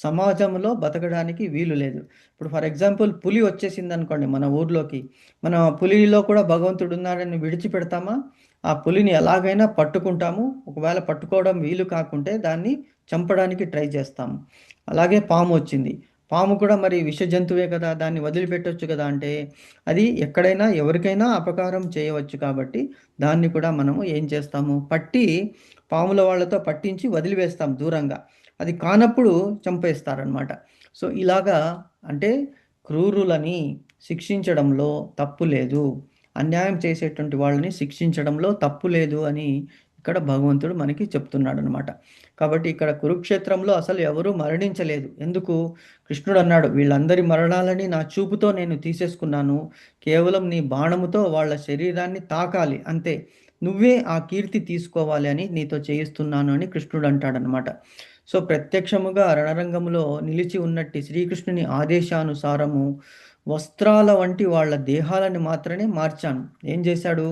A: సమాజంలో బతకడానికి వీలు లేదు. ఇప్పుడు ఫర్ ఎగ్జాంపుల్ పులి వచ్చేసింది అనుకోండి మన ఊర్లోకి, మన పులిలో కూడా భగవంతుడు ఉన్నాడని విడిచిపెడతామా? ఆ పులిని ఎలాగైనా పట్టుకుంటాము. ఒకవేళ పట్టుకోవడం వీలు కాకుంటే దాన్ని చంపడానికి ట్రై చేస్తాము. అలాగే పాము వచ్చింది, పాము కూడా మరి విష జంతువే కదా, దాన్ని వదిలిపెట్టవచ్చు కదా, అంటే అది ఎక్కడైనా ఎవరికైనా అపకారం చేయవచ్చు. కాబట్టి దాన్ని కూడా మనము ఏం చేస్తాము, పట్టి పాముల వాళ్ళతో పట్టించి వదిలివేస్తాం దూరంగా. అది కానప్పుడు చంపేస్తారనమాట. సో ఇలాగా అంటే క్రూరులని శిక్షించడంలో తప్పు లేదు, అన్యాయం చేసేటువంటి వాళ్ళని శిక్షించడంలో తప్పు లేదు అని ఇక్కడ భగవంతుడు మనకి చెప్తున్నాడు అనమాట. కాబట్టి ఇక్కడ కురుక్షేత్రంలో అసలు ఎవరూ మరణించలేదు. ఎందుకు? కృష్ణుడు అన్నాడు, వీళ్ళందరి మరణాలని నా చూపుతో నేను తీసేసుకున్నాను, కేవలం నీ బాణముతో వాళ్ళ శరీరాన్ని తాకాలి అంతే, నువ్వే ఆ కీర్తి తీసుకోవాలి అని నీతో చేయిస్తున్నాను అని కృష్ణుడు అంటాడనమాట. సో ప్రత్యక్షముగా రణరంగంలో నిలిచి ఉన్నట్టి శ్రీకృష్ణుని ఆదేశానుసారము వస్త్రాల వంటి వాళ్ళ దేహాలను మాత్రమే మార్చాను. ఏం చేశాడు?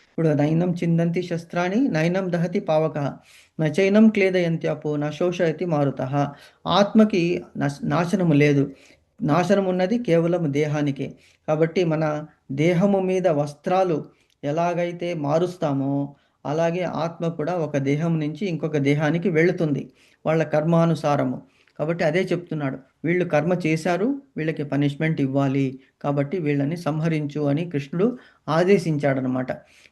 A: ఇప్పుడు నైనం చిందంతి శస్త్రాన్ని నైనం దహతి పావక నచైనం క్లేదయంత్యాపో నశోషయతి మారుత. ఆత్మకి నాశనము లేదు, నాశనం ఉన్నది కేవలం దేహానికే. కాబట్టి మన దేహము మీద వస్త్రాలు ఎలాగైతే మారుస్తామో అలాగే ఆత్మ కూడా ఒక దేహం నుంచి ఇంకొక దేహానికి వెళుతుంది వాళ్ళ కర్మానుసారము. కాబట్టి అదే చెప్తున్నాడు, వీళ్ళు కర్మ చేశారు, వీళ్ళకి పనిష్మెంట్ ఇవ్వాలి, కాబట్టి వీళ్ళని సంహరించు అని కృష్ణుడు ఆదేశించాడనమాట.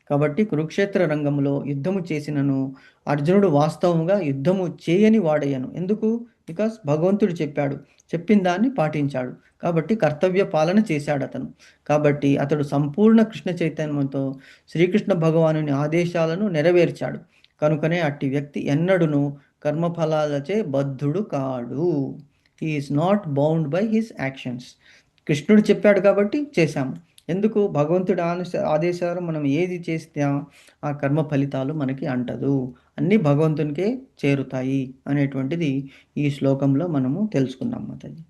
A: కాబట్టి కురుక్షేత్ర రంగంలో యుద్ధము చేసినను అర్జునుడు వాస్తవంగా యుద్ధము చేయని వాడయ్యను. ఎందుకు? బికాస్ భగవంతుడు చెప్పాడు, చెప్పిన దాన్ని పాటించాడు, కాబట్టి కర్తవ్య పాలన చేశాడు అతను. కాబట్టి అతడు సంపూర్ణ కృష్ణ చైతన్యంతో శ్రీకృష్ణ భగవానుని ఆదేశాలను నెరవేర్చాడు. కనుకనే అట్టి వ్యక్తి ఎన్నడును కర్మఫలాలచే బద్ధుడు కాడు. He is not bound by his actions. కృష్ణుడు చెప్పాడు కాబట్టి చేశాము. ఎందుకు? భగవంతుడి ఆదేశాలు మనం ఏది చేస్తే ఆ కర్మ ఫలితాలు మనకి అంటదు, అన్నీ భగవంతునికే చేరుతాయి అనేటువంటిది ఈ శ్లోకంలో మనము తెలుసుకున్నాం మాతాజీ.